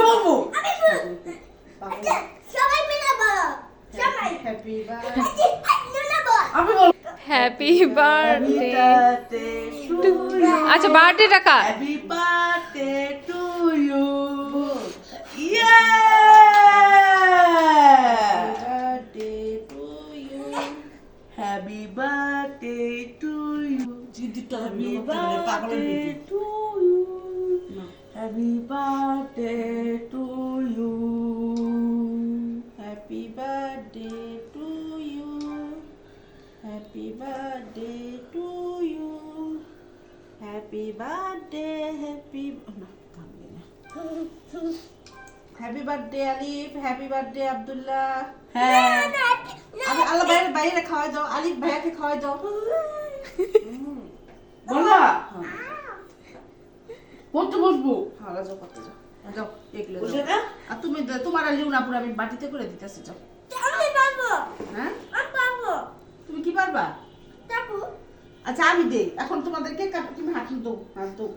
আমি বলবো সবাই মিলে বলো সবাই হ্যাপি আমি বল happy birthday birthday to you আচ্ছা বার্থডেটা কার? Happy birthday to you birthday to you happy birthday to you জিদিটা হ্যাপি পাগলের বার্থডে বেটি to you happy birthday to you happy birthday to you happy birthday to you happy birthday happy না থামবে না happy birthday Alif happy birthday Abdullah হ্যাঁ আমি আল্লাহ বাইরে বাইরে খাওয়াই দাও আলিফ ভাইয়াকে খাওয়াই দাও বলবা পড়তে বসবো হ্যাঁ যাও পড়তে যাও যাও এগুলো বসে যাও। না আর তুমি তোমার আর লিউ না পুরো আমি বাটিতে করে দিতেছি যাও আমি পাবো হ্যাঁ আমি পাবো তুমি কি পারবা তাকু আচ্ছা আমি দেই এখন তোমাদেরকে তুমি হাত দাও